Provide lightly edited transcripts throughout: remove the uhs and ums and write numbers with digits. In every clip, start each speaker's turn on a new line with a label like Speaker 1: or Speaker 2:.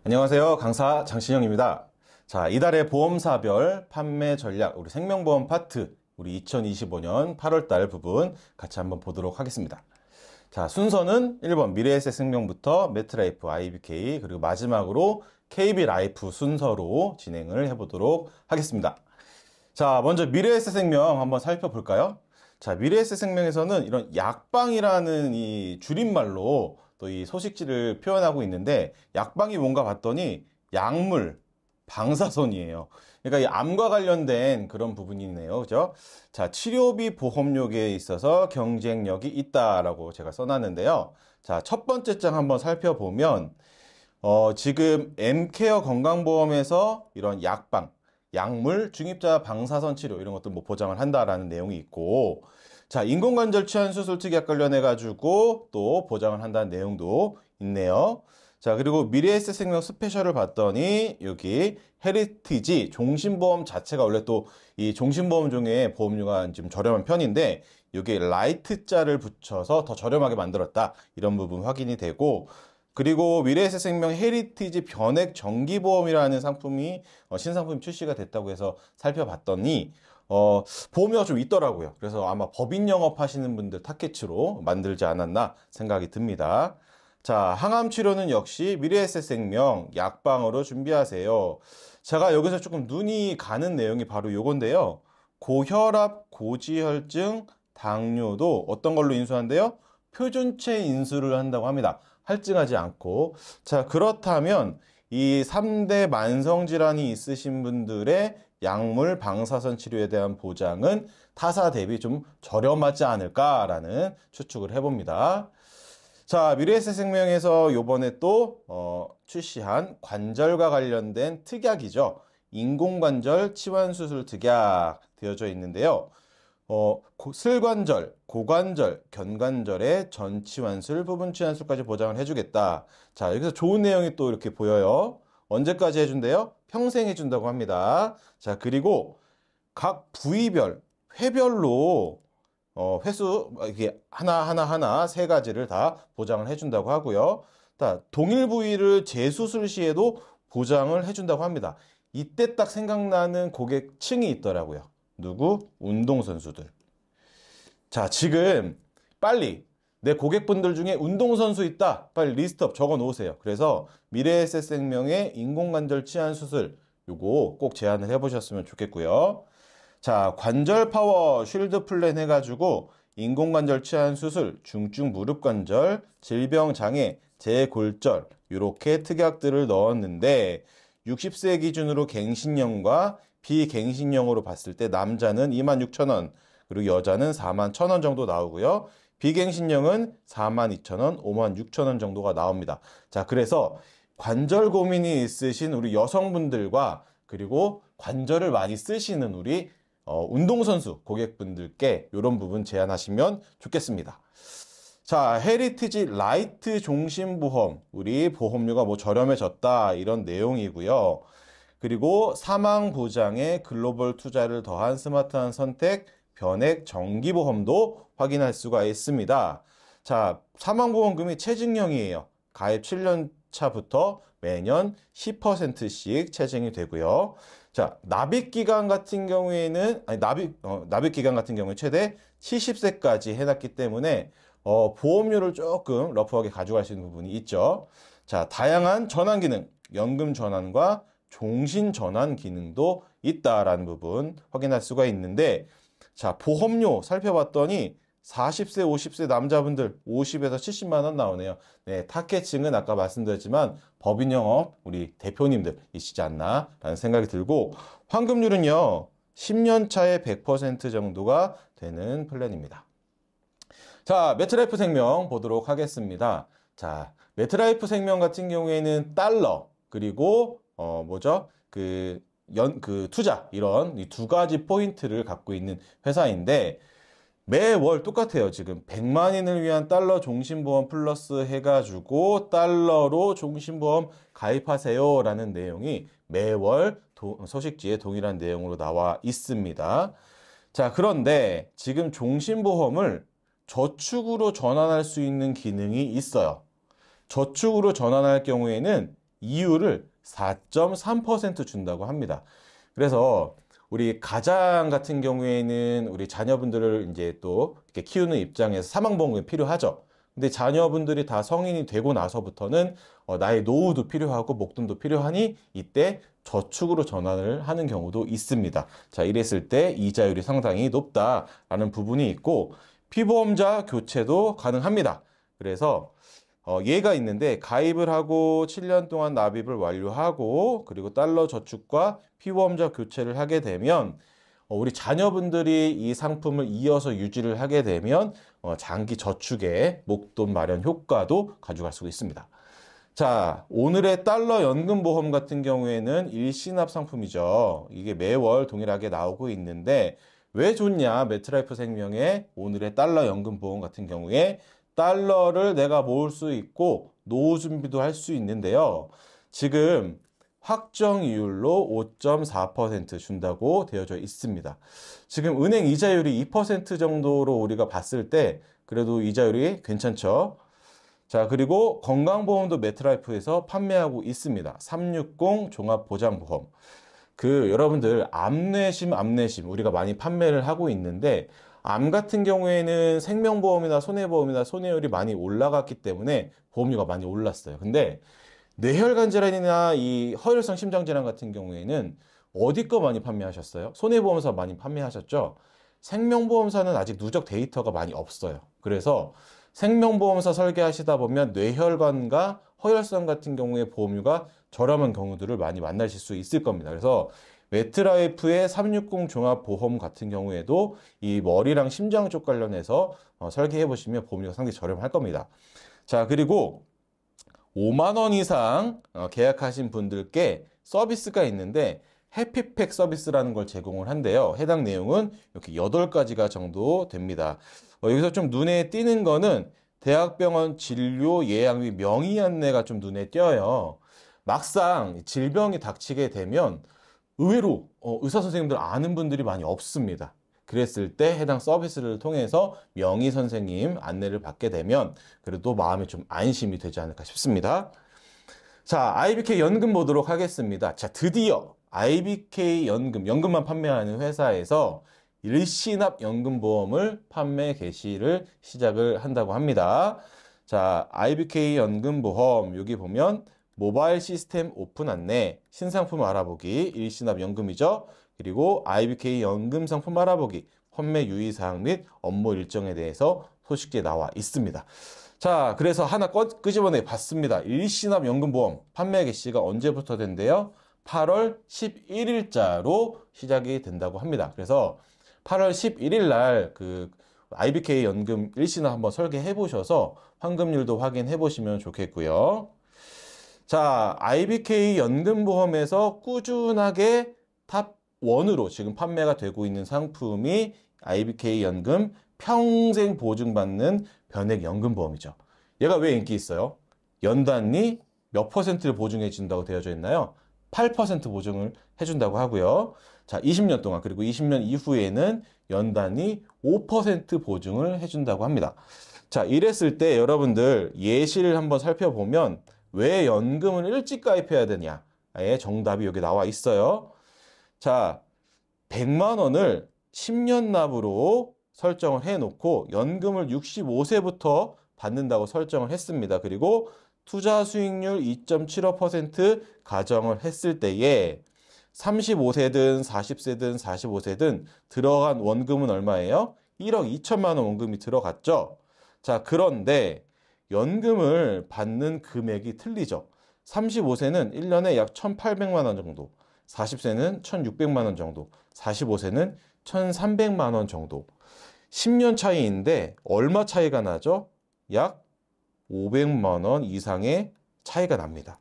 Speaker 1: 안녕하세요. 강사 장신영입니다. 자, 이달의 보험사별 판매 전략, 우리 생명보험 파트, 우리 2025년 8월달 부분 같이 한번 보도록 하겠습니다. 자, 순서는 1번 미래에셋생명부터 매트라이프, IBK, 그리고 마지막으로 KB라이프 순서로 진행을 해보도록 하겠습니다. 자, 먼저 미래에셋생명 한번 살펴볼까요? 자, 미래에셋생명에서는 이런 약방이라는 이 줄임말로 또 이 소식지를 표현하고 있는데, 약방이 뭔가 봤더니 약물, 방사선이에요. 그러니까 이 암과 관련된 그런 부분이네요. 그죠? 자, 치료비 보험료에 있어서 경쟁력이 있다라고 제가 써놨는데요. 자, 첫 번째 장 한번 살펴보면, 지금 M케어 건강보험에서 이런 약방, 약물, 중입자 방사선 치료 이런 것들 뭐 보장을 한다라는 내용이 있고, 자, 인공관절 치환 수술 특약 관련해가지고 또 보장을 한다는 내용도 있네요. 자, 그리고 미래에셋생명 스페셜을 봤더니 여기 헤리티지 종신보험 자체가 원래 또 이 종신보험 중에 보험료가 좀 저렴한 편인데 여기에 라이트 자를 붙여서 더 저렴하게 만들었다. 이런 부분 확인이 되고, 그리고 미래에셋생명 헤리티지 변액 정기보험이라는 상품이 신상품이 출시가 됐다고 해서 살펴봤더니 보험료가 좀 있더라고요. 그래서 아마 법인 영업하시는 분들 타겟으로 만들지 않았나 생각이 듭니다. 자, 항암 치료는 역시 미래에셋생명 약방으로 준비하세요. 제가 여기서 조금 눈이 가는 내용이 바로 요건데요. 고혈압, 고지혈증, 당뇨도 어떤 걸로 인수한대요? 표준체 인수를 한다고 합니다. 할증하지 않고. 자, 그렇다면 이 3대 만성질환이 있으신 분들의 약물 방사선 치료에 대한 보장은 타사 대비 좀 저렴하지 않을까라는 추측을 해봅니다. 자, 미래에셋생명에서 요번에 또 출시한 관절과 관련된 특약이죠. 인공관절 치환수술 특약 되어져 있는데요. 슬관절, 고관절, 견관절의 전치환술, 부분치환술까지 보장을 해주겠다. 자, 여기서 좋은 내용이 또 이렇게 보여요. 언제까지 해준대요? 평생 해준다고 합니다. 자, 그리고 각 부위별, 회별로 횟수 이게 하나 세 가지를 다 보장을 해준다고 하고요. 동일 부위를 재수술 시에도 보장을 해준다고 합니다. 이때 딱 생각나는 고객층이 있더라고요. 누구? 운동선수들. 자, 지금 빨리 내 고객분들 중에 운동선수 있다. 빨리 리스트업 적어 놓으세요. 그래서 미래에셋생명의 인공관절 치환 수술 요거 꼭 제안을 해보셨으면 좋겠고요. 자, 관절 파워 쉴드 플랜 해가지고 인공관절 치환 수술, 중증 무릎관절, 질병장애, 재골절 요렇게 특약들을 넣었는데 60세 기준으로 갱신형과 비갱신형으로 봤을 때 남자는 26,000원, 그리고 여자는 41,000원 정도 나오고요. 비갱신형은 42,000원, 56,000원 정도가 나옵니다. 자, 그래서 관절 고민이 있으신 우리 여성분들과 그리고 관절을 많이 쓰시는 우리 운동선수 고객분들께 이런 부분 제안하시면 좋겠습니다. 자, 헤리티지 라이트 종신보험, 우리 보험료가 뭐 저렴해졌다 이런 내용이고요. 그리고 사망보장에 글로벌 투자를 더한 스마트한 선택, 변액 정기보험도 확인할 수가 있습니다. 자, 사망보험금이 체증형이에요. 가입 7년 차부터 매년 10%씩 체증이 되고요. 자, 납입기간 같은 경우에는, 납입기간 같은 경우에 최대 70세까지 해놨기 때문에, 보험료를 조금 러프하게 가져갈 수 있는 부분이 있죠. 자, 다양한 전환 기능, 연금 전환과 종신 전환 기능도 있다라는 부분 확인할 수가 있는데, 자, 보험료 살펴봤더니 40세, 50세 남자분들 50에서 70만 원 나오네요. 네, 타겟층은 아까 말씀드렸지만 법인 영업 우리 대표님들이시지 않나 라는 생각이 들고, 환급률은요 10년 차에 100% 정도가 되는 플랜입니다. 자, 매트라이프 생명 보도록 하겠습니다. 자, 매트라이프 생명 같은 경우에는 달러 그리고 뭐죠? 그 투자 이런 이 두 가지 포인트를 갖고 있는 회사인데, 매월 똑같아요. 지금 100만인을 위한 달러 종신보험 플러스 해가지고 달러로 종신보험 가입하세요 라는 내용이 매월 소식지에 동일한 내용으로 나와 있습니다. 자, 그런데 지금 종신보험을 저축으로 전환할 수 있는 기능이 있어요. 저축으로 전환할 경우에는 이율을 4.3% 준다고 합니다. 그래서 우리 가장 같은 경우에는 우리 자녀분들을 이제 또 이렇게 키우는 입장에서 사망보험이 필요하죠. 근데 자녀분들이 다 성인이 되고 나서부터는 나의 노후도 필요하고 목돈도 필요하니 이때 저축으로 전환을 하는 경우도 있습니다. 자, 이랬을 때 이자율이 상당히 높다라는 부분이 있고 피보험자 교체도 가능합니다. 그래서 예가 있는데 가입을 하고 7년 동안 납입을 완료하고 그리고 달러 저축과 피보험자 교체를 하게 되면 우리 자녀분들이 이 상품을 이어서 유지를 하게 되면 장기 저축의 목돈 마련 효과도 가져갈 수 있습니다. 자, 오늘의 달러 연금보험 같은 경우에는 일시납 상품이죠. 이게 매월 동일하게 나오고 있는데 왜 좋냐? 메트라이프 생명의 오늘의 달러 연금보험 같은 경우에 달러를 내가 모을 수 있고 노후 준비도 할 수 있는데요. 지금 확정 이율로 5.4% 준다고 되어져 있습니다. 지금 은행 이자율이 2% 정도로 우리가 봤을 때 그래도 이자율이 괜찮죠. 자, 그리고 건강보험도 메트라이프에서 판매하고 있습니다. 360 종합보장보험. 여러분들 암내심 우리가 많이 판매를 하고 있는데 암 같은 경우에는 생명보험이나 손해보험이나 손해율이 많이 올라갔기 때문에 보험료가 많이 올랐어요. 근데 뇌혈관 질환이나 이 허혈성 심장질환 같은 경우에는 어디 거 많이 판매하셨어요? 손해보험사 많이 판매하셨죠? 생명보험사는 아직 누적 데이터가 많이 없어요. 그래서 생명보험사 설계하시다 보면 뇌혈관과 허혈성 같은 경우에 보험료가 저렴한 경우들을 많이 만나실 수 있을 겁니다. 그래서 메트라이프의 360 종합보험 같은 경우에도 이 머리랑 심장 쪽 관련해서 설계해 보시면 보험료가 상당히 저렴할 겁니다. 자, 그리고 5만 원 이상 계약하신 분들께 서비스가 있는데 해피팩 서비스라는 걸 제공을 한대요. 해당 내용은 이렇게 8가지가 정도 됩니다. 여기서 좀 눈에 띄는 거는 대학병원 진료 예약 및 명의 안내가 좀 눈에 띄어요. 막상 질병이 닥치게 되면 의외로 의사 선생님들 아는 분들이 많이 없습니다. 그랬을 때 해당 서비스를 통해서 명의 선생님 안내를 받게 되면 그래도 마음이 좀 안심이 되지 않을까 싶습니다. 자, IBK 연금 보도록 하겠습니다. 자, 드디어 IBK 연금만 판매하는 회사에서 일시납 연금보험을 판매 개시를 시작을 한다고 합니다. 자, IBK 연금보험 여기 보면 모바일 시스템 오픈 안내, 신상품 알아보기, 일시납 연금이죠. 그리고 IBK 연금 상품 알아보기, 판매 유의사항 및 업무 일정에 대해서 소식지에 나와 있습니다. 자, 그래서 하나 끄집어내 봤습니다. 일시납 연금보험 판매 개시가 언제부터 된대요? 8월 11일자로 시작이 된다고 합니다. 그래서 8월 11일 날 IBK 연금 일시납 한번 설계해 보셔서 환급률도 확인해 보시면 좋겠고요. 자, IBK 연금보험에서 꾸준하게 탑 1으로 지금 판매가 되고 있는 상품이 IBK 연금 평생 보증받는 변액연금보험이죠. 얘가 왜 인기 있어요? 연단위 몇 퍼센트를 보증해 준다고 되어져 있나요? 8% 보증을 해준다고 하고요. 자, 20년 동안 그리고 20년 이후에는 연단위 5% 보증을 해준다고 합니다. 자, 이랬을 때 여러분들 예시를 한번 살펴보면 왜 연금을 일찍 가입해야 되냐의 정답이 여기 나와 있어요. 자, 100만 원을 10년 납으로 설정을 해놓고 연금을 65세부터 받는다고 설정을 했습니다. 그리고 투자 수익률 2.75% 가정을 했을 때에 35세든 40세든 45세든 들어간 원금은 얼마예요? 1억 2천만 원 원금이 들어갔죠. 자, 그런데 연금을 받는 금액이 틀리죠. 35세는 1년에 약 1,800만 원 정도, 40세는 1,600만 원 정도, 45세는 1,300만 원 정도. 10년 차이인데 얼마 차이가 나죠? 약 500만 원 이상의 차이가 납니다.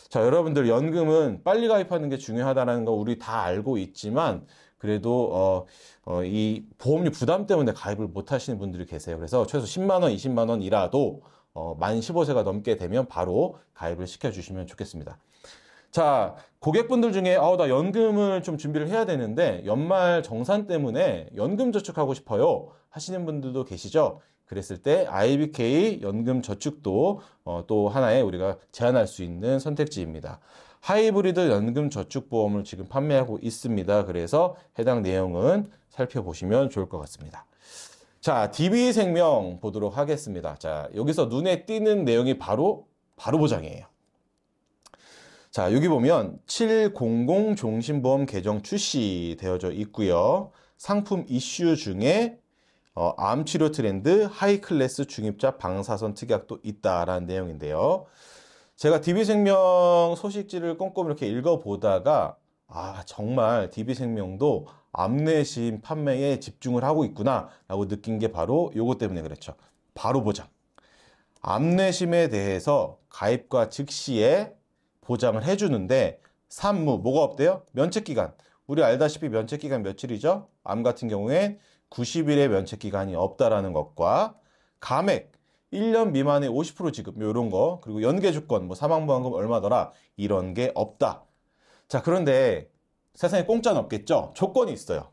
Speaker 1: 자, 여러분들 연금은 빨리 가입하는 게 중요하다는 거 우리 다 알고 있지만 그래도 이 보험료 부담 때문에 가입을 못 하시는 분들이 계세요. 그래서 최소 10만 원, 20만 원이라도 만 15세가 넘게 되면 바로 가입을 시켜주시면 좋겠습니다. 자, 고객분들 중에 나 연금을 좀 준비를 해야 되는데 연말 정산 때문에 연금 저축하고 싶어요 하시는 분들도 계시죠? 그랬을 때 IBK 연금 저축도 또 하나의 우리가 제안할 수 있는 선택지입니다. 하이브리드 연금 저축보험을 지금 판매하고 있습니다. 그래서 해당 내용은 살펴보시면 좋을 것 같습니다. 자, DB생명 보도록 하겠습니다. 자, 여기서 눈에 띄는 내용이 바로 보장이에요. 자, 여기 보면 700 종신보험 개정 출시되어져 있고요. 상품 이슈 중에 암 치료 트렌드, 하이클래스 중입자 방사선 특약도 있다라는 내용인데요. 제가 DB생명 소식지를 꼼꼼히 이렇게 읽어보다가 정말 DB생명도 암내심 판매에 집중을 하고 있구나 라고 느낀 게 바로 요거 때문에 그렇죠. 바로 보장. 암내심에 대해서 가입과 즉시에 보장을 해주는데 산무, 뭐가 없대요? 면책기간. 우리 알다시피 면책기간 며칠이죠? 암 같은 경우엔 90일의 면책기간이 없다라는 것과 감액, 1년 미만의 50% 지급, 이런 거, 그리고 연계조건, 뭐 사망보험금 얼마더라, 이런 게 없다. 자, 그런데 세상에 공짜는 없겠죠? 조건이 있어요.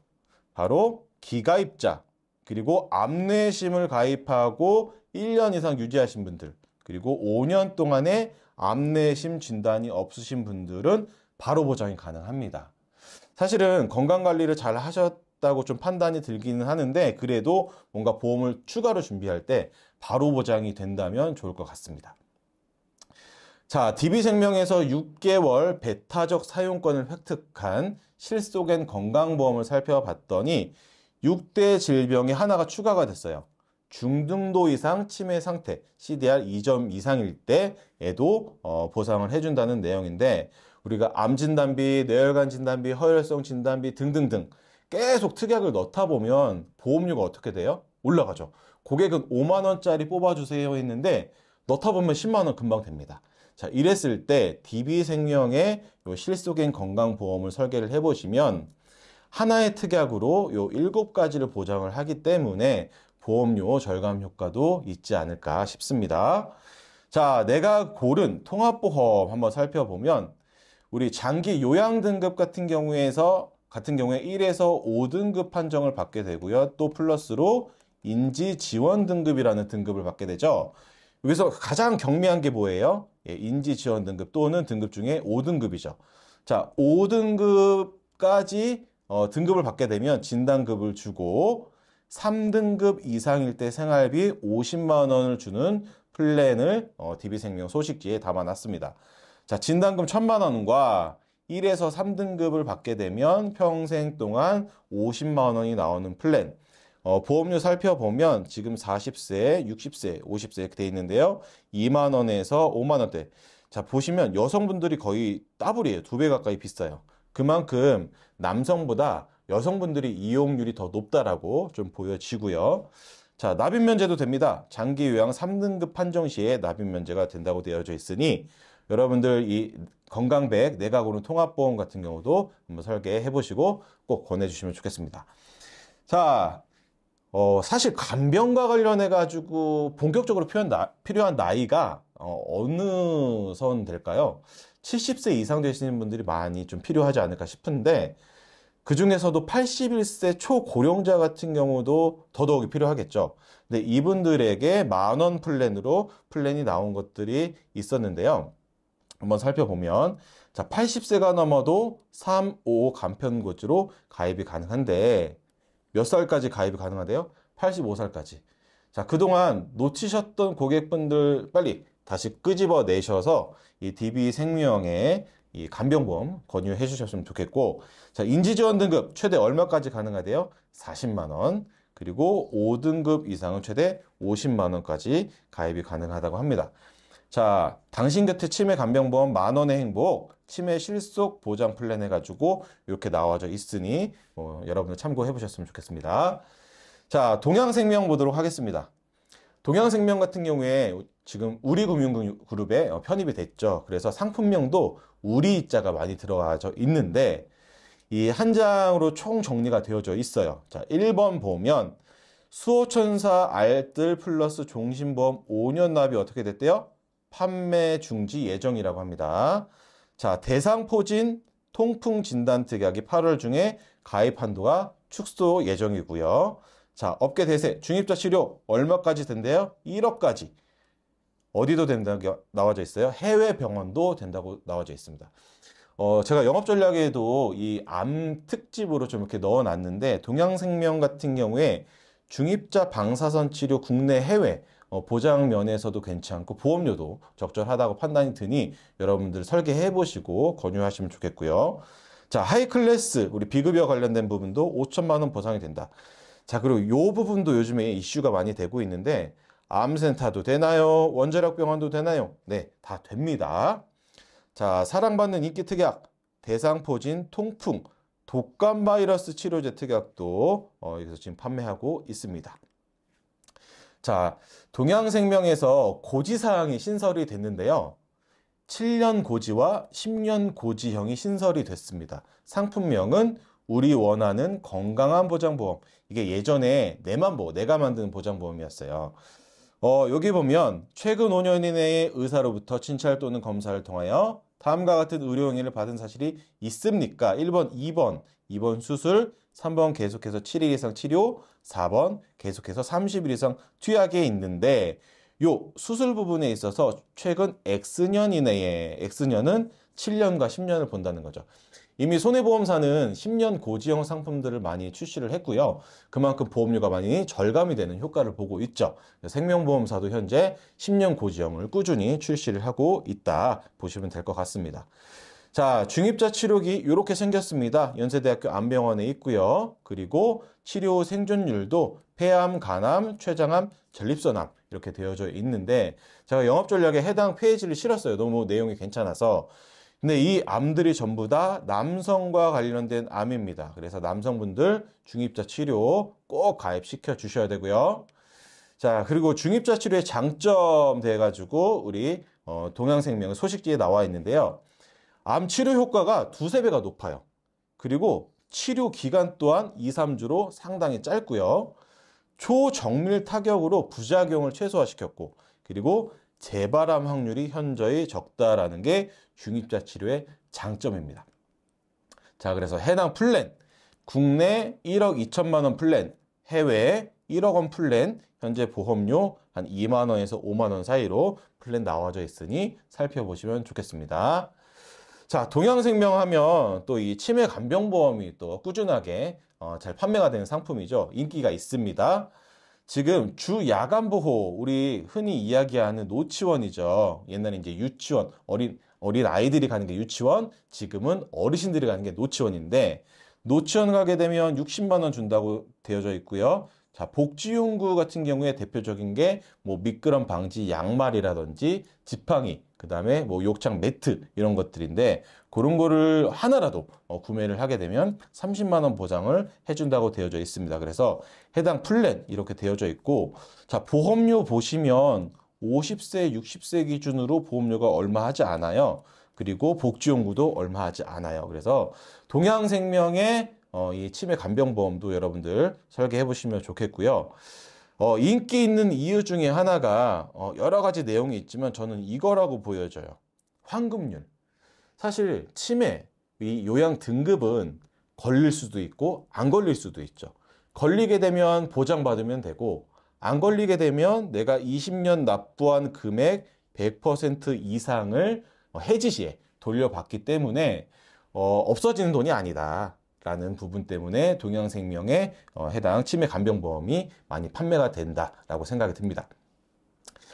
Speaker 1: 바로 기가입자, 그리고 암내심을 가입하고 1년 이상 유지하신 분들, 그리고 5년 동안의 암내심 진단이 없으신 분들은 바로 보장이 가능합니다. 사실은 건강관리를 잘 하셨다고 좀 판단이 들기는 하는데 그래도 뭔가 보험을 추가로 준비할 때 바로 보장이 된다면 좋을 것 같습니다. 자, DB생명에서 6개월 배타적 사용권을 획득한 실속엔 건강보험을 살펴봤더니 6대 질병이 하나가 추가가 됐어요. 중등도 이상 치매 상태, CDR 2점 이상일 때에도 보상을 해준다는 내용인데 우리가 암 진단비, 뇌혈관 진단비, 허혈성 진단비 등등등 계속 특약을 넣다 보면 보험료가 어떻게 돼요? 올라가죠. 고객은 5만 원짜리 뽑아주세요 했는데 넣다 보면 10만 원 금방 됩니다. 자, 이랬을 때 DB생명의 요 실속엔 건강보험을 설계를 해보시면 하나의 특약으로 요 7가지를 보장을 하기 때문에 보험료 절감 효과도 있지 않을까 싶습니다. 자, 내가 고른 통합보험 한번 살펴보면 우리 장기 요양 등급 같은 경우에 1에서 5등급 판정을 받게 되고요. 또 플러스로 인지 지원 등급이라는 등급을 받게 되죠. 여기서 가장 경미한 게 뭐예요? 인지 지원 등급 또는 등급 중에 5등급이죠. 자, 5등급까지 등급을 받게 되면 진단급을 주고 3등급 이상일 때 생활비 50만 원을 주는 플랜을 DB생명 소식지에 담아놨습니다. 자, 진단금 1000만 원과 1에서 3등급을 받게 되면 평생 동안 50만 원이 나오는 플랜. 보험료 살펴보면 지금 40세, 60세, 50세 이렇게 돼 있는데요. 2만 원에서 5만 원대. 자, 보시면 여성분들이 거의 더블이에요. 2배 가까이 비싸요. 그만큼 남성보다 여성분들이 이용률이 더 높다라고 좀 보여지고요. 자, 납입 면제도 됩니다. 장기 요양 3등급 판정 시에 납입 면제가 된다고 되어져 있으니 여러분들 이 건강백 내가 고른 통합보험 같은 경우도 한번 설계해 보시고 꼭 권해주시면 좋겠습니다. 자, 사실 간병과 관련해 가지고 본격적으로 필요한 나이가 어느 선 될까요? 70세 이상 되시는 분들이 많이 좀 필요하지 않을까 싶은데 그 중에서도 81세 초고령자 같은 경우도 더더욱이 필요하겠죠. 근데 이분들에게 만원 플랜으로 플랜이 나온 것들이 있었는데요. 한번 살펴보면 자, 80세가 넘어도 3, 5 간편고지로 가입이 가능한데 몇 살까지 가입이 가능하대요? 85살까지. 자, 그동안 놓치셨던 고객분들 빨리 다시 끄집어 내셔서 이 DB생명의 이 간병보험 권유해 주셨으면 좋겠고, 자, 인지지원 등급 최대 얼마까지 가능하대요? 40만 원. 그리고 5등급 이상은 최대 50만 원까지 가입이 가능하다고 합니다. 자, 당신 곁에 치매 간병보험 만원의 행복, 치매 실속 보장 플랜 해가지고 이렇게 나와져 있으니 여러분들 참고해 보셨으면 좋겠습니다. 자, 동양생명 보도록 하겠습니다. 동양생명 같은 경우에 지금 우리금융그룹에 편입이 됐죠. 그래서 상품명도 우리자가 많이 들어가져 있는데 이 한 장으로 총 정리가 되어져 있어요. 자, 1번 보면 수호천사 알뜰 플러스 종신보험 5년 납이 어떻게 됐대요? 판매 중지 예정이라고 합니다. 자, 대상포진 통풍진단특약이 8월 중에 가입 한도가 축소 예정이고요. 자, 업계 대세 중입자 치료 얼마까지 된대요? 1억까지. 어디도 된다고 나와져 있어요? 해외 병원도 된다고 나와져 있습니다. 제가 영업 전략에도 이 암 특집으로 좀 이렇게 넣어놨는데, 동양생명 같은 경우에 중입자 방사선 치료 국내 해외 보장 면에서도 괜찮고 보험료도 적절하다고 판단이 드니 여러분들 설계해 보시고 권유하시면 좋겠고요. 자, 하이클래스 우리 비급여 관련된 부분도 5천만 원 보상이 된다. 자, 그리고 이 부분도 요즘에 이슈가 많이 되고 있는데, 암센터도 되나요? 원자력병원도 되나요? 네, 다 됩니다. 자, 사랑받는 인기 특약, 대상포진 통풍, 독감 바이러스 치료제 특약도 여기서 지금 판매하고 있습니다. 자, 동양생명에서 고지사항이 신설이 됐는데요. 7년 고지와 10년 고지형이 신설이 됐습니다. 상품명은 우리 원하는 건강한 보장보험. 이게 예전에 내만보, 내가 만드는 보장보험이었어요. 여기 보면 최근 5년 이내에 의사로부터 진찰 또는 검사를 통하여 다음과 같은 의료 행위를 받은 사실이 있습니까? 1번, 2번 수술, 3번 계속해서 7일 이상 치료, 4번 계속해서 30일 이상 투약에 있는데, 요 수술 부분에 있어서 최근 X년 이내에, X년은 7년과 10년을 본다는 거죠. 이미 손해보험사는 10년 고지형 상품들을 많이 출시를 했고요. 그만큼 보험료가 많이 절감이 되는 효과를 보고 있죠. 생명보험사도 현재 10년 고지형을 꾸준히 출시를 하고 있다 보시면 될 것 같습니다. 자, 중입자 치료기 이렇게 생겼습니다. 연세대학교 안병원에 있고요. 그리고 치료 생존율도 폐암, 간암, 췌장암, 전립선암 이렇게 되어져 있는데, 제가 영업전략에 해당 페이지를 실었어요. 너무 내용이 괜찮아서. 근데 이 암들이 전부 다 남성과 관련된 암입니다. 그래서 남성분들 중입자 치료 꼭 가입시켜 주셔야 되고요. 자, 그리고 중입자 치료의 장점 돼가지고 우리 동양생명 소식지에 나와 있는데요. 암 치료 효과가 2~3배가 높아요. 그리고 치료 기간 또한 2~3주로 상당히 짧고요. 초정밀 타격으로 부작용을 최소화시켰고, 그리고 재발암 확률이 현저히 적다라는 게 중입자 치료의 장점입니다. 자, 그래서 해당 플랜, 국내 1억 2천만 원 플랜, 해외 1억 원 플랜, 현재 보험료 한 2만 원에서 5만 원 사이로 플랜 나와져 있으니 살펴보시면 좋겠습니다. 자, 동양생명 하면 또 이 치매 간병보험이 또 꾸준하게 잘 판매가 되는 상품이죠. 인기가 있습니다. 지금 주 야간 보호, 우리 흔히 이야기하는 노치원이죠. 옛날에 이제 유치원, 어린 아이들이 가는 게 유치원, 지금은 어르신들이 가는 게 노치원인데, 노치원 가게 되면 60만 원 준다고 되어져 있고요. 자, 복지용구 같은 경우에 대표적인 게 뭐 미끄럼 방지 양말이라든지 지팡이, 그 다음에 뭐 욕창 매트 이런 것들인데, 그런 거를 하나라도 구매를 하게 되면 30만 원 보장을 해준다고 되어져 있습니다. 그래서 해당 플랜 이렇게 되어져 있고, 자, 보험료 보시면 50세, 60세 기준으로 보험료가 얼마 하지 않아요. 그리고 복지용구도 얼마 하지 않아요. 그래서 동양생명의 이 치매 간병보험도 여러분들 설계해 보시면 좋겠고요. 인기 있는 이유 중에 하나가 여러 가지 내용이 있지만 저는 이거라고 보여져요. 환급률. 사실 치매, 이 요양 등급은 걸릴 수도 있고 안 걸릴 수도 있죠. 걸리게 되면 보장받으면 되고, 안 걸리게 되면 내가 20년 납부한 금액 100% 이상을 해지 시에 돌려받기 때문에 없어지는 돈이 아니다 라는 부분 때문에 동양생명에 해당 치매 간병보험이 많이 판매가 된다라고 생각이 듭니다.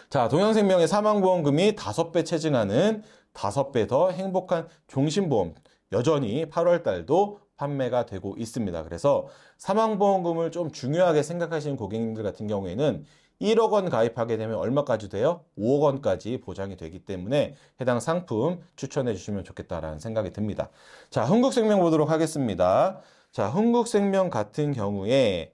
Speaker 1: 자, 동양생명의 사망보험금이 5배 체증하는 5배 더 행복한 종신보험, 여전히 8월 달도 판매가 되고 있습니다. 그래서 사망보험금을 좀 중요하게 생각하시는 고객님들 같은 경우에는 1억 원 가입하게 되면 얼마까지 돼요? 5억 원까지 보장이 되기 때문에 해당 상품 추천해 주시면 좋겠다라는 생각이 듭니다. 자, 흥국생명 보도록 하겠습니다. 자, 흥국생명 같은 경우에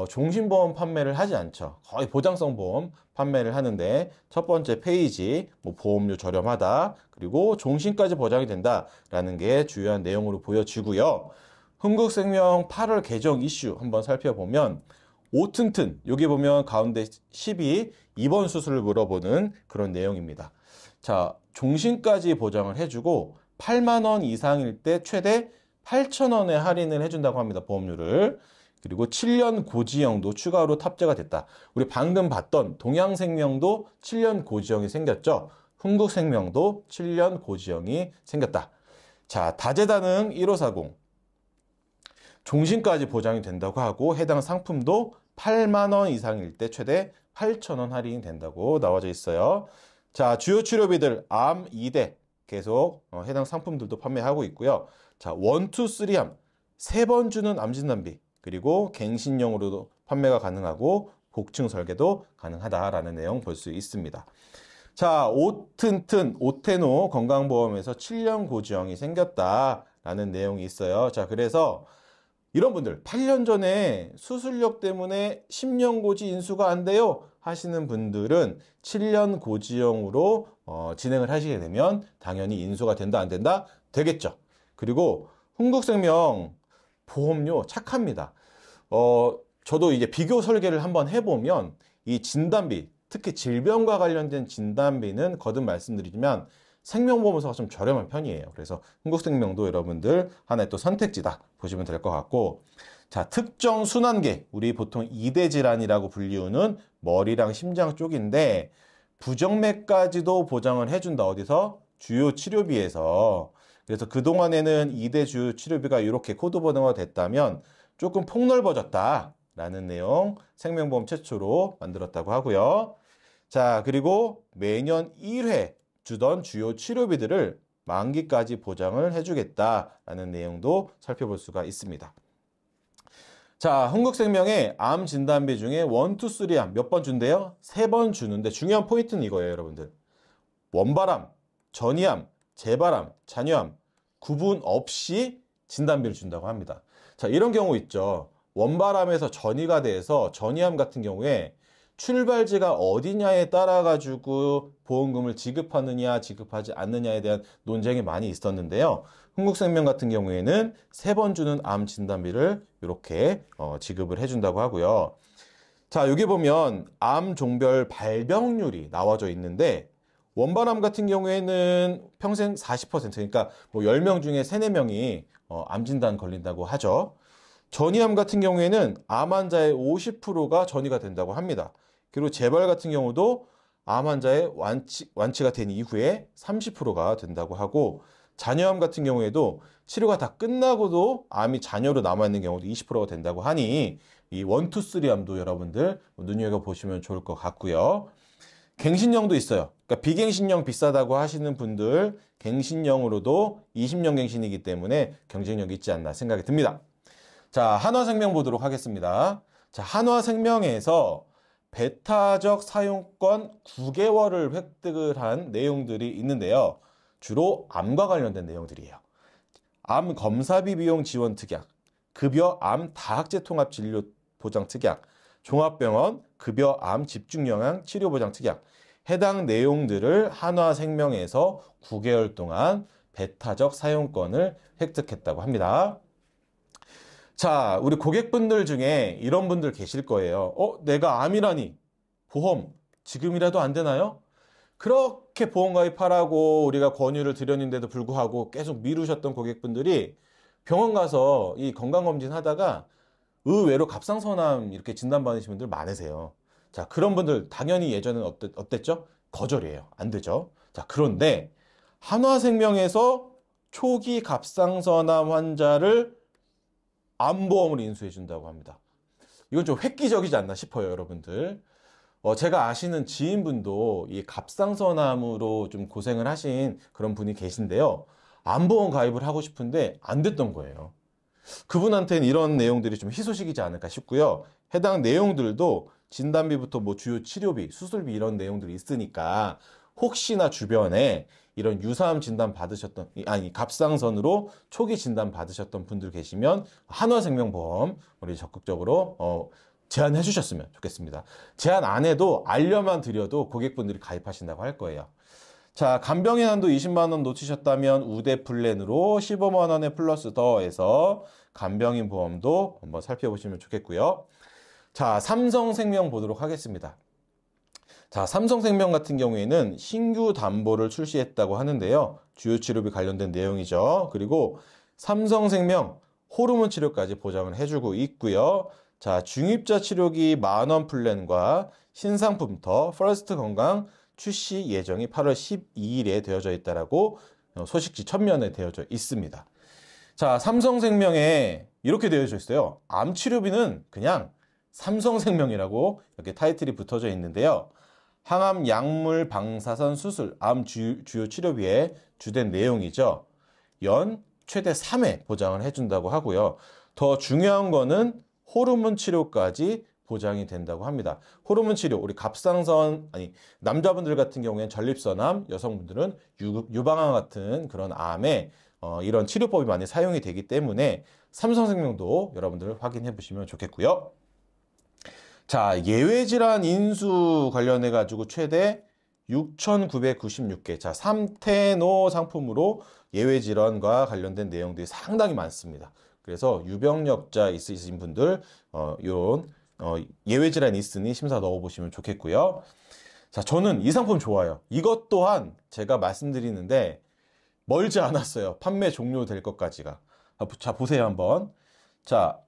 Speaker 1: 종신보험 판매를 하지 않죠. 거의 보장성 보험 판매를 하는데, 첫 번째 페이지 뭐 보험료 저렴하다, 그리고 종신까지 보장이 된다라는 게 주요한 내용으로 보여지고요. 흥국생명 8월 개정 이슈 한번 살펴보면, 오튼튼 여기 보면 가운데 12 입원 수술을 물어보는 그런 내용입니다. 자, 종신까지 보장을 해주고 8만 원 이상일 때 최대 8천 원에 할인을 해준다고 합니다. 보험료를. 그리고 7년 고지형도 추가로 탑재가 됐다. 우리 방금 봤던 동양생명도 7년 고지형이 생겼죠. 흥국생명도 7년 고지형이 생겼다. 자, 다재다능 1540. 종신까지 보장이 된다고 하고 해당 상품도 8만 원 이상일 때 최대 8천 원 할인이 된다고 나와져 있어요. 자, 주요 치료비들 암 2대 계속 해당 상품들도 판매하고 있고요. 자, 1, 2, 3암 3번 주는 암 진단비 그리고 갱신형으로도 판매가 가능하고 복층 설계도 가능하다라는 내용 볼 수 있습니다. 자, 오튼튼 오테노 건강보험에서 7년 고지형이 생겼다라는 내용이 있어요. 자, 그래서 이런 분들 8년 전에 수술력 때문에 10년 고지 인수가 안 돼요 하시는 분들은 7년 고지형으로 진행을 하시게 되면 당연히 인수가 된다 안 된다? 되겠죠. 그리고 흥국생명 보험료 착합니다. 저도 이제 비교 설계를 한번 해보면 이 진단비, 특히 질병과 관련된 진단비는 거듭 말씀드리지만 생명보험사가 좀 저렴한 편이에요. 그래서 흥국생명도 여러분들 하나의 또 선택지다 보시면 될 것 같고, 자, 특정 순환계, 우리 보통 2대 질환이라고 불리우는 머리랑 심장 쪽인데 부정맥까지도 보장을 해준다. 어디서? 주요 치료비에서. 그래서 그동안에는 2대 주요 치료비가 이렇게 코드 번호가 됐다면 조금 폭넓어졌다라는 내용 생명보험 최초로 만들었다고 하고요. 자, 그리고 매년 1회 주던 주요 치료비들을 만기까지 보장을 해주겠다라는 내용도 살펴볼 수가 있습니다. 자, 흥국생명의 암 진단비 중에 1, 2, 3암 몇 번 준대요? 3번 주는데 중요한 포인트는 이거예요, 여러분들. 원발암, 전이암, 재발암, 잔여암 구분 없이 진단비를 준다고 합니다. 자, 이런 경우 있죠. 원발암에서 전이가 돼서 전이암 같은 경우에 출발지가 어디냐에 따라 가지고 보험금을 지급하느냐 지급하지 않느냐에 대한 논쟁이 많이 있었는데요. 흥국생명 같은 경우에는 3번 주는 암 진단비를 이렇게 지급을 해준다고 하고요. 자, 여기 보면 암 종별 발병률이 나와져 있는데 원발암 같은 경우에는 평생 40%, 그러니까 뭐 10명 중에 3, 4명이 암 진단 걸린다고 하죠. 전이암 같은 경우에는 암 환자의 50%가 전이가 된다고 합니다. 그리고 재발 같은 경우도 암 환자의 완치가 된 이후에 30%가 된다고 하고, 잔여암 같은 경우에도 치료가 다 끝나고도 암이 잔여로 남아있는 경우도 20%가 된다고 하니 이 1, 2, 3암도 여러분들 눈여겨보시면 좋을 것 같고요. 갱신형도 있어요. 그러니까 비갱신형 비싸다고 하시는 분들 갱신형으로도 20년 갱신이기 때문에 경쟁력이 있지 않나 생각이 듭니다. 자, 한화생명 보도록 하겠습니다. 자, 한화생명에서 배타적 사용권 9개월을 획득을 한 내용들이 있는데요. 주로 암과 관련된 내용들이에요. 암 검사비 비용 지원 특약, 급여 암 다학제 통합 진료 보장 특약, 종합병원 급여 암 집중 영양 치료 보장 특약. 해당 내용들을 한화생명에서 9개월 동안 배타적 사용권을 획득했다고 합니다. 자, 우리 고객분들 중에 이런 분들 계실 거예요. 내가 암이라니 보험 지금이라도 안 되나요? 그렇게 보험 가입하라고 우리가 권유를 드렸는데도 불구하고 계속 미루셨던 고객분들이 병원 가서 이 건강검진 하다가 의외로 갑상선암 이렇게 진단받으신 분들 많으세요. 자, 그런 분들 당연히 예전엔 어땠죠? 거절이에요. 안 되죠. 자, 그런데 한화생명에서 초기 갑상선암 환자를 암보험을 인수해 준다고 합니다. 이건 좀 획기적이지 않나 싶어요, 여러분들. 제가 아시는 지인분도 이 갑상선암으로 좀 고생을 하신 그런 분이 계신데요. 암보험 가입을 하고 싶은데 안 됐던 거예요. 그분한테는 이런 내용들이 좀 희소식이지 않을까 싶고요. 해당 내용들도 진단비부터 뭐 주요 치료비, 수술비 이런 내용들이 있으니까 혹시나 주변에 이런 유사암 진단 받으셨던, 갑상선으로 초기 진단 받으셨던 분들 계시면 한화생명보험 우리 적극적으로 제안해 주셨으면 좋겠습니다. 제안 안 해도 알려만 드려도 고객분들이 가입하신다고 할 거예요. 자, 간병인 한도 20만 원 놓치셨다면 우대 플랜으로 15만 원에 플러스 더해서 간병인 보험도 한번 살펴보시면 좋겠고요. 자, 삼성생명 보도록 하겠습니다. 자, 삼성생명 같은 경우에는 신규 담보를 출시했다고 하는데요. 주요 치료비 관련된 내용이죠. 그리고 삼성생명 호르몬 치료까지 보장을 해주고 있고요. 자, 중입자 치료기 10,000원 플랜과 신상품 더 퍼스트 건강 출시 예정이 8월 12일에 되어져 있다라고 소식지 첫면에 되어져 있습니다. 자, 삼성생명에 이렇게 되어져 있어요. 암 치료비는 그냥 삼성생명이라고 이렇게 타이틀이 붙어져 있는데요. 항암 약물 방사선 수술, 암 주요 치료비의 주된 내용이죠. 연 최대 3회 보장을 해준다고 하고요. 더 중요한 거는 호르몬 치료까지 보장이 된다고 합니다. 호르몬 치료, 우리 갑상선, 남자분들 같은 경우에는 전립선암, 여성분들은 유방암 같은 그런 암에 이런 치료법이 많이 사용이 되기 때문에 삼성생명도 여러분들 확인해 보시면 좋겠고요. 자, 예외질환 인수 관련해 가지고 최대 6,996개. 자, 3테노 상품으로 예외질환과 관련된 내용들이 상당히 많습니다. 그래서 유병력자 있으신 분들 이런 예외질환이 있으니 심사 넣어보시면 좋겠고요. 자, 저는 이 상품 좋아요. 이것 또한 제가 말씀드리는데 멀지 않았어요. 판매 종료될 것까지가. 자, 보세요 한번. 자,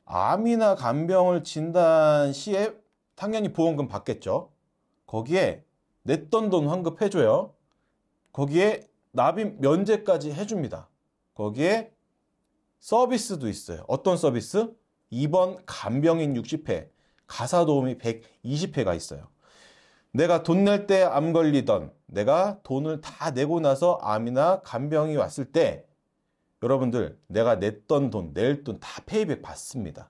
Speaker 1: 암이나 간병을 진단 시에 당연히 보험금 받겠죠. 거기에 냈던 돈 환급해줘요. 거기에 납입 면제까지 해줍니다. 거기에 서비스도 있어요. 어떤 서비스? 입원 간병인 60회, 가사도우미 120회가 있어요. 내가 돈 낼 때 암 걸리던, 내가 돈을 다 내고 나서 암이나 간병이 왔을 때 여러분들 내가 냈던 돈, 낼 돈 다 페이백 받습니다.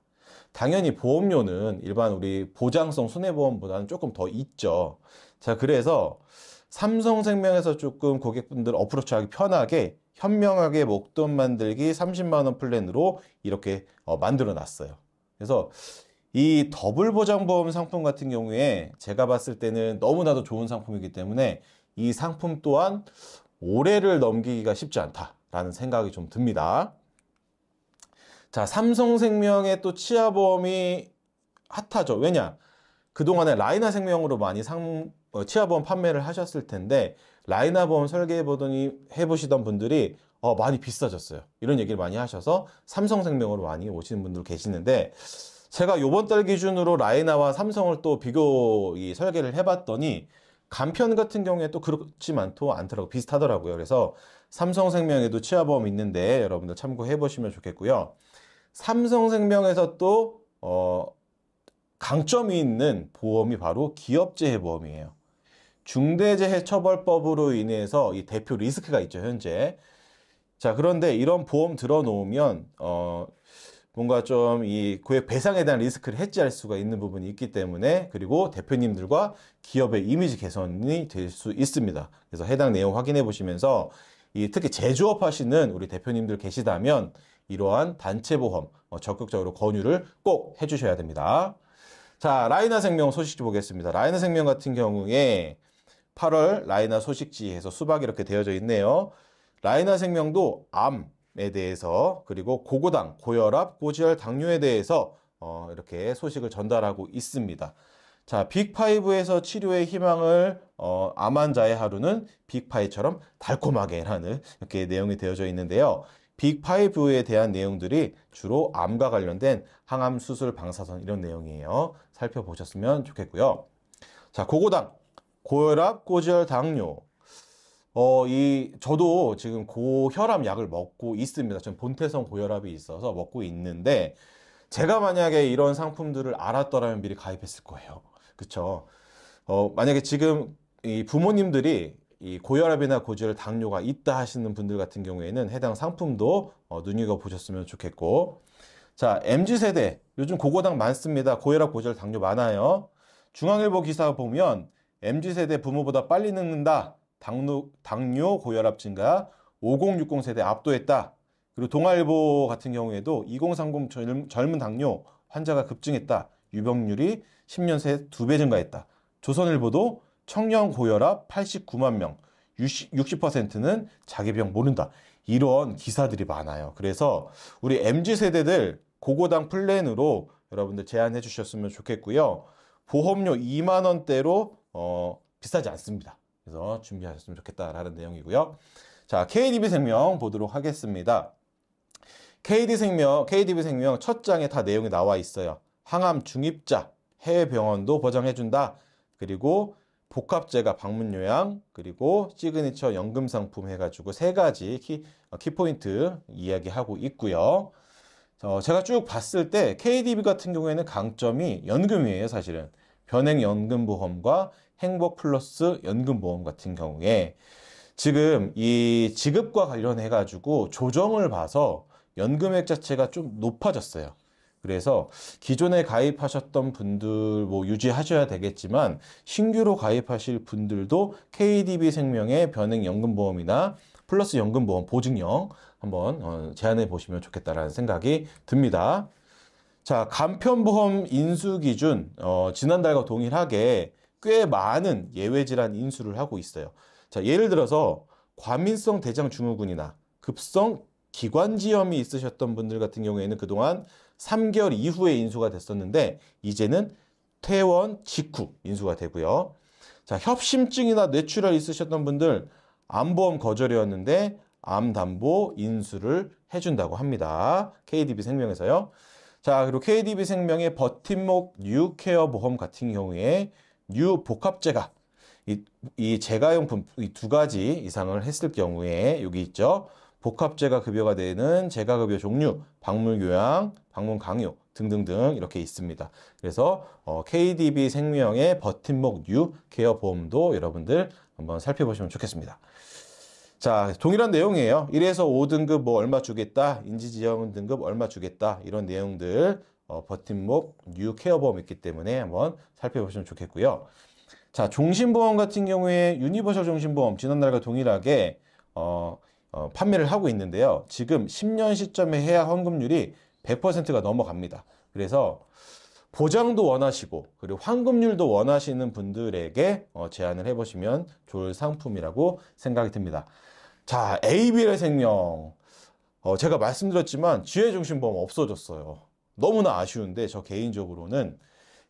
Speaker 1: 당연히 보험료는 일반 우리 보장성 손해보험보다는 조금 더 있죠. 자, 그래서 삼성생명에서 조금 고객분들 어프로치하기 편하게 현명하게 목돈 만들기 30만 원 플랜으로 이렇게 만들어 놨어요. 그래서 이 더블 보장보험 상품 같은 경우에 제가 봤을 때는 너무나도 좋은 상품이기 때문에 이 상품 또한 올해를 넘기기가 쉽지 않다라는 생각이 좀 듭니다. 자, 삼성생명의 또 치아보험이 핫하죠. 왜냐? 그동안에 라이나생명으로 많이 치아보험 판매를 하셨을 텐데 라이나보험 해보시던 분들이 많이 비싸졌어요. 이런 얘기를 많이 하셔서 삼성생명으로 많이 오시는 분들 계시는데 제가 요번 달 기준으로 라이나와 삼성을 또 비교 설계를 해봤더니 간편 같은 경우에 또 그렇지만 않더라고요. 비슷하더라고요. 그래서 삼성생명에도 치아보험 있는데 여러분들 참고해 보시면 좋겠고요. 삼성생명에서 또 강점이 있는 보험이 바로 기업재해보험이에요. 중대재해처벌법으로 인해서 이 대표 리스크가 있죠, 현재. 자, 그런데 이런 보험 들어놓으면 뭔가 좀 이 고액 배상에 대한 리스크를 해지할 수가 있는 부분이 있기 때문에, 그리고 대표님들과 기업의 이미지 개선이 될 수 있습니다. 그래서 해당 내용 확인해 보시면서 특히 제조업 하시는 우리 대표님들 계시다면 이러한 단체보험 적극적으로 권유를 꼭 해주셔야 됩니다. 자, 라이나생명 소식지 보겠습니다. 라이나생명 같은 경우에 8월 라이나 소식지에서 수박이 이렇게 되어져 있네요. 라이나생명도 암에 대해서, 그리고 고고당, 고혈압, 고지혈, 당뇨에 대해서 이렇게 소식을 전달하고 있습니다. 자, 빅5에서 치료의 희망을 암 환자의 하루는 빅5처럼 달콤하게 라는 이렇게 내용이 되어져 있는데요. 빅5에 대한 내용들이 주로 암과 관련된 항암, 수술, 방사선 이런 내용이에요. 살펴보셨으면 좋겠고요. 자, 고고당, 고혈압, 고지혈, 당뇨. 저도 지금 고혈압 약을 먹고 있습니다. 전 본태성 고혈압이 있어서 먹고 있는데, 제가 만약에 이런 상품들을 알았더라면 미리 가입했을 거예요. 그쵸? 만약에 지금 이 부모님들이 이 고혈압이나 고지혈, 당뇨가 있다 하시는 분들 같은 경우에는 해당 상품도 눈여겨보셨으면 좋겠고. 자, MZ세대. 요즘 고고당 많습니다. 고혈압, 고지혈, 당뇨 많아요. 중앙일보 기사 보면 MZ세대 부모보다 빨리 늙는다. 당뇨, 고혈압 증가, 5060 세대 압도했다. 그리고 동아일보 같은 경우에도 2030 젊은 당뇨 환자가 급증했다. 유병률이 10년 새 2배 증가했다. 조선일보도 청년 고혈압 89만 명, 60%는 자기 병 모른다. 이런 기사들이 많아요. 그래서 우리 MZ세대들 고고당 플랜으로 여러분들 제안해 주셨으면 좋겠고요. 보험료 2만 원대로 비싸지 않습니다. 그래서 준비하셨으면 좋겠다라는 내용이고요. 자, KDB생명 보도록 하겠습니다. KDB생명 첫 장에 다 내용이 나와 있어요. 항암 중입자, 해외병원도 보장해준다. 그리고 복합제가 방문요양, 그리고 시그니처 연금상품 해가지고 세 가지 키포인트 이야기하고 있고요. 제가 쭉 봤을 때 KDB 같은 경우에는 강점이 연금이에요, 사실은. 변액연금보험과 행복플러스 연금보험 같은 경우에 지금 이 지급과 관련해가지고 조정을 봐서 연금액 자체가 좀 높아졌어요. 그래서 기존에 가입하셨던 분들 뭐 유지하셔야 되겠지만 신규로 가입하실 분들도 KDB 생명의 변액연금보험이나 플러스 연금보험 보증형 한번 제안해 보시면 좋겠다라는 생각이 듭니다. 자, 간편보험 인수 기준 지난달과 동일하게 꽤 많은 예외 질환 인수를 하고 있어요. 자, 예를 들어서 과민성 대장증후군이나 급성 기관지염이 있으셨던 분들 같은 경우에는 그동안 3개월 이후에 인수가 됐었는데 이제는 퇴원 직후 인수가 되고요. 자, 협심증이나 뇌출혈 있으셨던 분들 암보험 거절이었는데 암담보 인수를 해준다고 합니다. KDB 생명에서요. 자, 그리고 KDB 생명의 버팀목 뉴케어 보험 같은 경우에 뉴 복합제가 이 재가용품 이 두 가지 이상을 했을 경우에 여기 있죠. 복합제가 급여가 되는 재가급여 종류, 방문요양, 방문강요 등등등 이렇게 있습니다. 그래서 KDB 생명의 버팀목 뉴 케어 보험도 여러분들 한번 살펴보시면 좋겠습니다. 자, 동일한 내용이에요. 1에서 5등급 뭐 얼마 주겠다, 인지지원 등급 얼마 주겠다 이런 내용들 버팀목 뉴 케어 보험 있기 때문에 한번 살펴보시면 좋겠고요. 자, 종신보험 같은 경우에 유니버셜 종신보험 지난달과 동일하게 판매를 하고 있는데요. 지금 10년 시점에 해야 환급률이 100%가 넘어갑니다. 그래서 보장도 원하시고 그리고 환급률도 원하시는 분들에게 제안을 해보시면 좋을 상품이라고 생각이 듭니다. 자, ABL 생명 제가 말씀드렸지만 지혜종신보험 없어졌어요. 너무나 아쉬운데 저 개인적으로는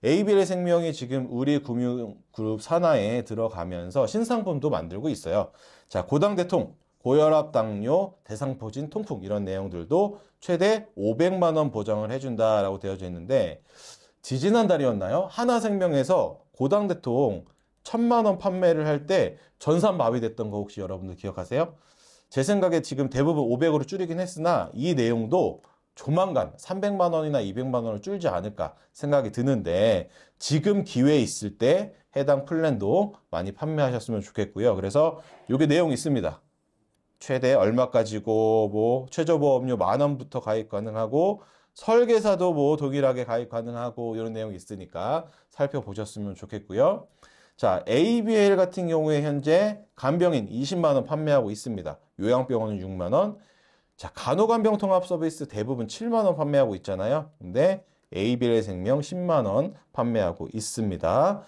Speaker 1: ABL 생명이 지금 우리금융그룹 산하에 들어가면서 신상품도 만들고 있어요. 자, 고당대통, 고혈압, 당뇨, 대상포진, 통풍 이런 내용들도 최대 500만 원 보장을 해준다라고 되어져 있는데 지지난달이었나요? 하나생명에서 고당대통 1000만 원 판매를 할 때 전산 마비됐던 거 혹시 여러분들 기억하세요? 제 생각에 지금 대부분 500으로 줄이긴 했으나 이 내용도 조만간 300만 원이나 200만 원을 줄지 않을까 생각이 드는데 지금 기회 있을 때 해당 플랜도 많이 판매하셨으면 좋겠고요. 그래서 요게 내용이 있습니다. 최대 얼마까지고 뭐 최저보험료 10,000원부터 가입 가능하고 설계사도 뭐 동일하게 가입 가능하고 이런 내용이 있으니까 살펴보셨으면 좋겠고요. 자, ABL 같은 경우에 현재 간병인 20만 원 판매하고 있습니다. 요양병원은 6만 원. 자, 간호간병 통합 서비스 대부분 7만 원 판매하고 있잖아요. 근데 ABL 생명 10만 원 판매하고 있습니다.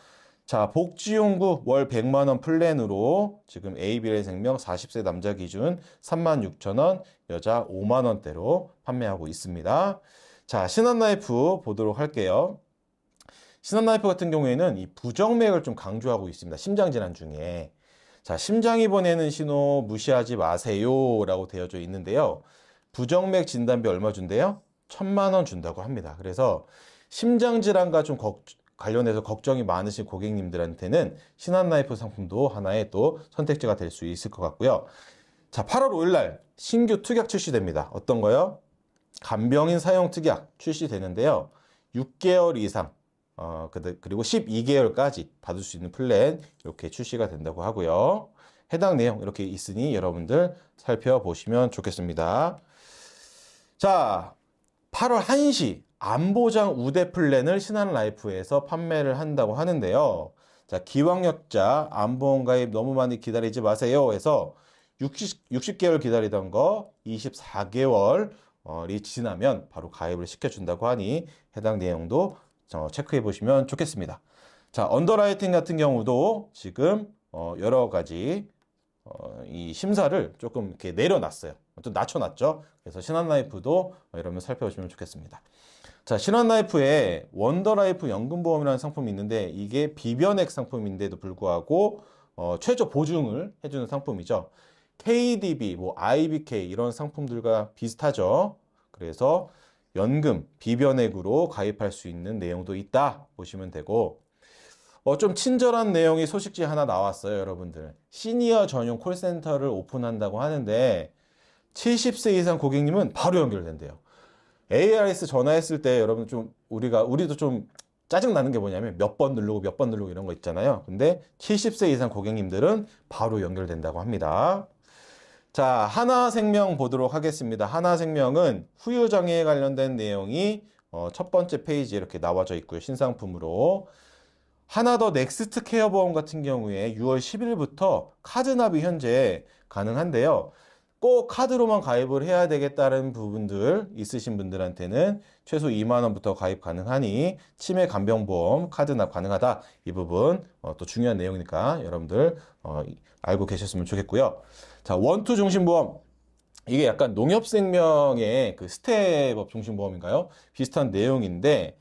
Speaker 1: 자, 복지용구 월 100만 원 플랜으로 지금 ABL 생명 40세 남자 기준 36,000원, 여자 5만 원대로 판매하고 있습니다. 자, 신한라이프 보도록 할게요. 신한라이프 같은 경우에는 이 부정맥을 좀 강조하고 있습니다. 심장질환 중에. 자, 심장이 보내는 신호 무시하지 마세요 라고 되어져 있는데요. 부정맥 진단비 얼마 준대요? 1,000만 원 준다고 합니다. 그래서 심장질환과 좀 관련해서 걱정이 많으신 고객님들한테는 신한라이프 상품도 하나의 또 선택지가 될 수 있을 것 같고요. 자, 8월 5일 날 신규 특약 출시됩니다. 어떤 거요? 간병인 사용 특약 출시되는데요. 6개월 이상 그리고 12개월까지 받을 수 있는 플랜 이렇게 출시가 된다고 하고요. 해당 내용 이렇게 있으니 여러분들 살펴보시면 좋겠습니다. 자, 8월 1시 암보장 우대 플랜을 신한라이프에서 판매를 한다고 하는데요. 자, 기왕역자 암보험 가입 너무 많이 기다리지 마세요 해서 60개월 기다리던 거 24개월이 지나면 바로 가입을 시켜준다고 하니 해당 내용도 체크해 보시면 좋겠습니다. 자, 언더라이팅 같은 경우도 지금 여러 가지 이 심사를 조금 이렇게 내려놨어요. 좀 낮춰놨죠. 그래서 신한라이프도 여러분 살펴보시면 좋겠습니다. 자, 신한라이프에 원더라이프 연금보험이라는 상품이 있는데 이게 비변액 상품인데도 불구하고 최저 보증을 해주는 상품이죠. KDB, 뭐 IBK 이런 상품들과 비슷하죠. 그래서 연금, 비변액으로 가입할 수 있는 내용도 있다 보시면 되고 좀 친절한 내용이 소식지 하나 나왔어요, 여러분들. 시니어 전용 콜센터를 오픈한다고 하는데 70세 이상 고객님은 바로 연결된대요. ARS 전화했을 때 여러분 좀 우리도 좀 짜증 나는 게 뭐냐면 몇 번 누르고 몇 번 누르고 이런 거 있잖아요. 근데 70세 이상 고객님들은 바로 연결된다고 합니다. 자, 하나생명 보도록 하겠습니다. 하나생명은 후유장애에 관련된 내용이 첫 번째 페이지에 이렇게 나와져 있고요. 신상품으로. 하나더 넥스트 케어 보험 같은 경우에 6월 10일부터 카드 납입이 현재 가능한데요. 꼭 카드로만 가입을 해야 되겠다는 부분들 있으신 분들한테는 최소 2만 원부터 가입 가능하니 치매 간병보험 카드 납 가능하다. 이 부분 또 중요한 내용이니까 여러분들 알고 계셨으면 좋겠고요. 자, 원투 종신보험. 이게 약간 농협생명의 그 스텝업 종신보험인가요? 비슷한 내용인데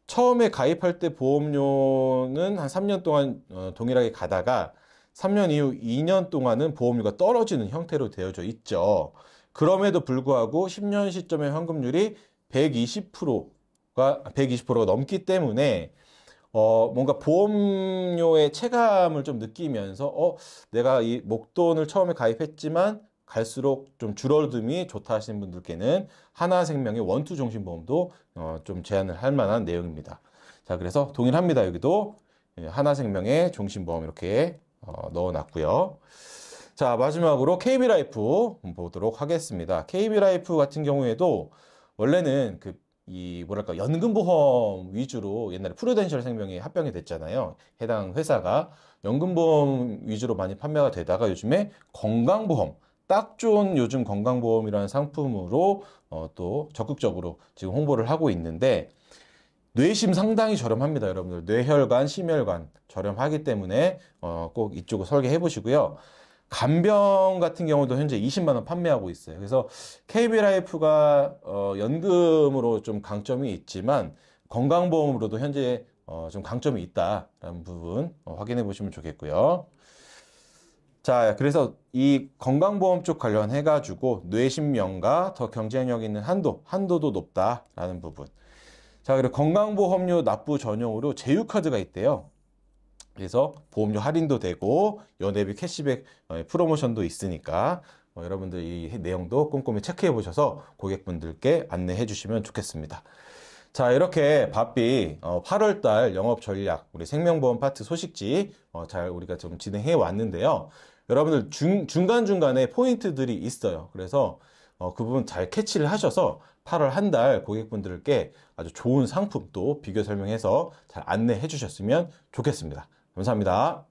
Speaker 1: 처음에 가입할 때 보험료는 한 3년 동안 동일하게 가다가 3년 이후 2년 동안은 보험료가 떨어지는 형태로 되어져 있죠. 그럼에도 불구하고 10년 시점의 환급률이 120%가 넘기 때문에 뭔가 보험료의 체감을 좀 느끼면서 내가 이 목돈을 처음에 가입했지만 갈수록 좀 줄어듦이 좋다 하시는 분들께는 하나생명의 원투 종신보험도 좀 제안을 할 만한 내용입니다. 자, 그래서 동일합니다. 여기도 하나생명의 종신보험 이렇게 넣어놨고요. 자, 마지막으로 KB라이프 보도록 하겠습니다. KB라이프 같은 경우에도 원래는 뭐랄까, 연금보험 위주로 옛날에 프루덴셜 생명이 합병이 됐잖아요. 해당 회사가 연금보험 위주로 많이 판매가 되다가 요즘에 건강보험, 딱 좋은 요즘 건강보험이라는 상품으로 또 적극적으로 지금 홍보를 하고 있는데 뇌심 상당히 저렴합니다, 여러분들. 뇌혈관, 심혈관 저렴하기 때문에 꼭 이쪽을 설계해 보시고요. 간병 같은 경우도 현재 20만 원 판매하고 있어요. 그래서 KB라이프가 연금으로 좀 강점이 있지만 건강보험으로도 현재 좀 강점이 있다라는 부분 확인해 보시면 좋겠고요. 자, 그래서 이 건강보험 쪽 관련해 가지고 뇌심명가 더 경쟁력 있는 한도도 높다라는 부분. 자, 그리고 건강보험료 납부 전용으로 제휴카드가 있대요. 그래서 보험료 할인도 되고 연회비 캐시백 프로모션도 있으니까 여러분들 이 내용도 꼼꼼히 체크해 보셔서 고객분들께 안내해 주시면 좋겠습니다. 자, 이렇게 바삐 8월달 영업 전략 우리 생명보험 파트 소식지 잘 우리가 좀 진행해 왔는데요. 여러분들 중간중간에 포인트들이 있어요. 그래서 그 부분 잘 캐치를 하셔서 8월 한 달 고객분들께 아주 좋은 상품 또 비교 설명해서 잘 안내해 주셨으면 좋겠습니다. 감사합니다.